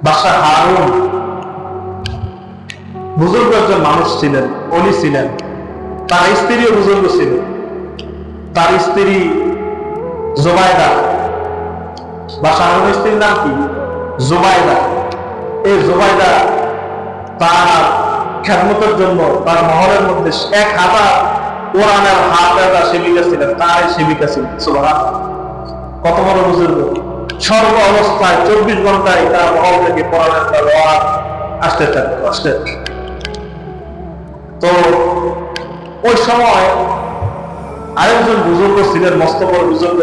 বাদশাহ হারুন বুজুর্গ একজন মানুষ ছিলেন, অলি ছিলেন। তার স্ত্রীও বুজুর্গ ছিলেন। তার স্ত্রী জুবাইদা, বাদশাহ হারুনের স্ত্রীর নাম কি? জুবাইদা। এই জুবাইদা তার খেদমতের জন্য তার মহলের মধ্যে 1000 কোরআনের হাফেজা সেবিকা ছিলেন, তার সেবিকা ছিলেন। সুবহানাল্লাহ, কত বড় বুজুর্গ! সর্ব অবস্থায় 24 ঘন্টায় তার মহল থেকে কোরআনের তেলাওয়াত আসতে থাকে। তো ওই সময় আরেকজন বুজুর্গ ছিলেন, মস্ত বড় বুজুর্গ,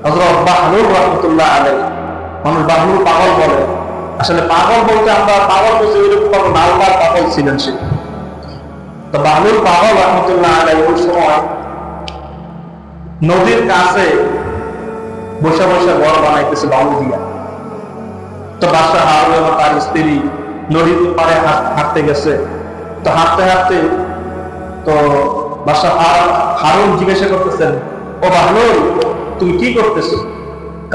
হযরত বাহলুল রাহমাতুল্লাহ আলাইহি। মানুষ বাহলুল পাগল বলে, আসলে পাগল বলতে আমরা পাগল বুঝি ওইরকম নালবার পাগল ছিলেন সে। তো বাহলুল পাগল রাহমাতুল্লাহ আলাইহি ওই সময় নদীর কাছে বসে বসে ঘর বানাইতেছে বালু দিয়া। তো বাদশাহ হারুন এবং তার স্ত্রী নদীর পাড়ে হাঁটতে গেছে। তো হাঁটতে হাঁটতে তো বাদশাহ হারুন জিজ্ঞাসা করতেছেন, ও বাহলুল, তুমি কি করতেছো?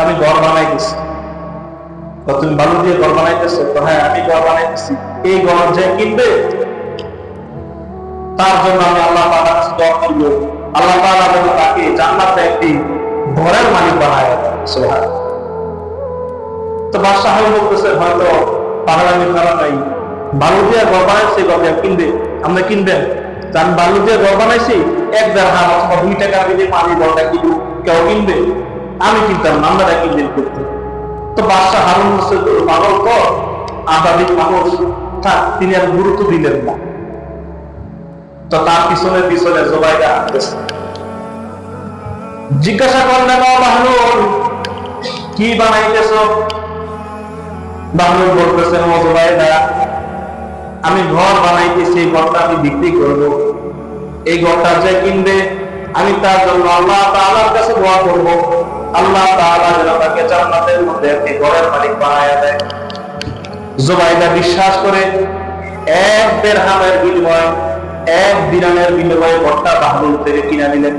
আমি ঘর বানাইতেছি। তুমি বালু দিয়ে ঘর বানাইতেছো? তো হ্যাঁ, আমি ঘর বানাইতেছি। এই ঘর যে কিনবে তার জন্য আমি আল্লাহ তাআলার কাছে দোয়া করব, আল্লাহ তাআলা যেন তাকে জান্নাতে একটি ঘরের মালিক বানায় দেন। সুবহানাল্লাহ। তো বাদশাহ হারুন বলতেছে, হয়তো পাগলামি করা নাই, বালু দিয়ে ঘর বানাইছি, ঘর কিনবে, আমরা কিনবেন? আমি বালু দিয়ে ঘর বানাইছি, 1 দিরহাম অথবা 2 টাকা দিয়ে পানি ঘরটা কিনবো, কেউ কিনবে? আমি কিনতাম না, আমরা কিনবেন করতে। তো বাদশাহ হারুন বলছে, পাগল তো আদাবিক মানুষ, থাক, তিনি আর গুরুত্ব দিলেন না। তো তার পিছনে পিছনে জুবাইদা আসতেছে। জিজ্ঞাসা করলেন, ও বাহলুল, কি বানাইতেছো? বাহলুল বলতেছেন, ও জুবাইদা, আমি ঘর বানাইতেছি, এই ঘরটা আমি বিক্রি করব। এই ঘরটা যে কিনবে আমি তার জন্য আল্লাহ তাআলার কাছে দোয়া করব, আল্লাহ তাআলা যেন তাকে জান্নাতের মধ্যে একটি ঘরের মালিক বানায় দেয়। জুবাইদা বিশ্বাস করে 1 দিরহামের বিনিময়ে, 1 দিনারের বিনিময়ে ঘরটা বাহলুল থেকে কিনে নিলেন।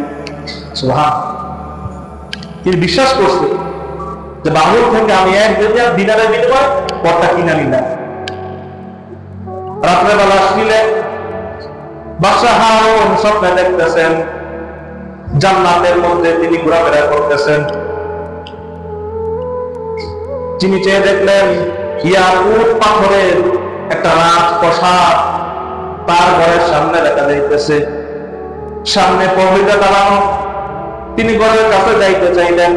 সুবহানাল্লাহ। তিনি বিশ্বাস করছে যে বাহলুল থেকে আমি 1 দিনারের বিনিময়ে ঘরটা কিনে নিলাম। রাত্রেবেলা আসছিলেন, বাদশাহ হারুন স্বপ্নে দেখতেছেন জান্নাতের মধ্যে তিনি ঘোরাফেরা করতেছেন। তিনি চেয়ে দেখলেন ইয়াকুত পাথরের একটা রাজপ্রাসাদ তার ঘরের সামনে দেখা যাইতেছে, সামনে প্রহরীরা দাঁড়ানো। তিনি ঘরের কাছে যাইতে চাইলেন,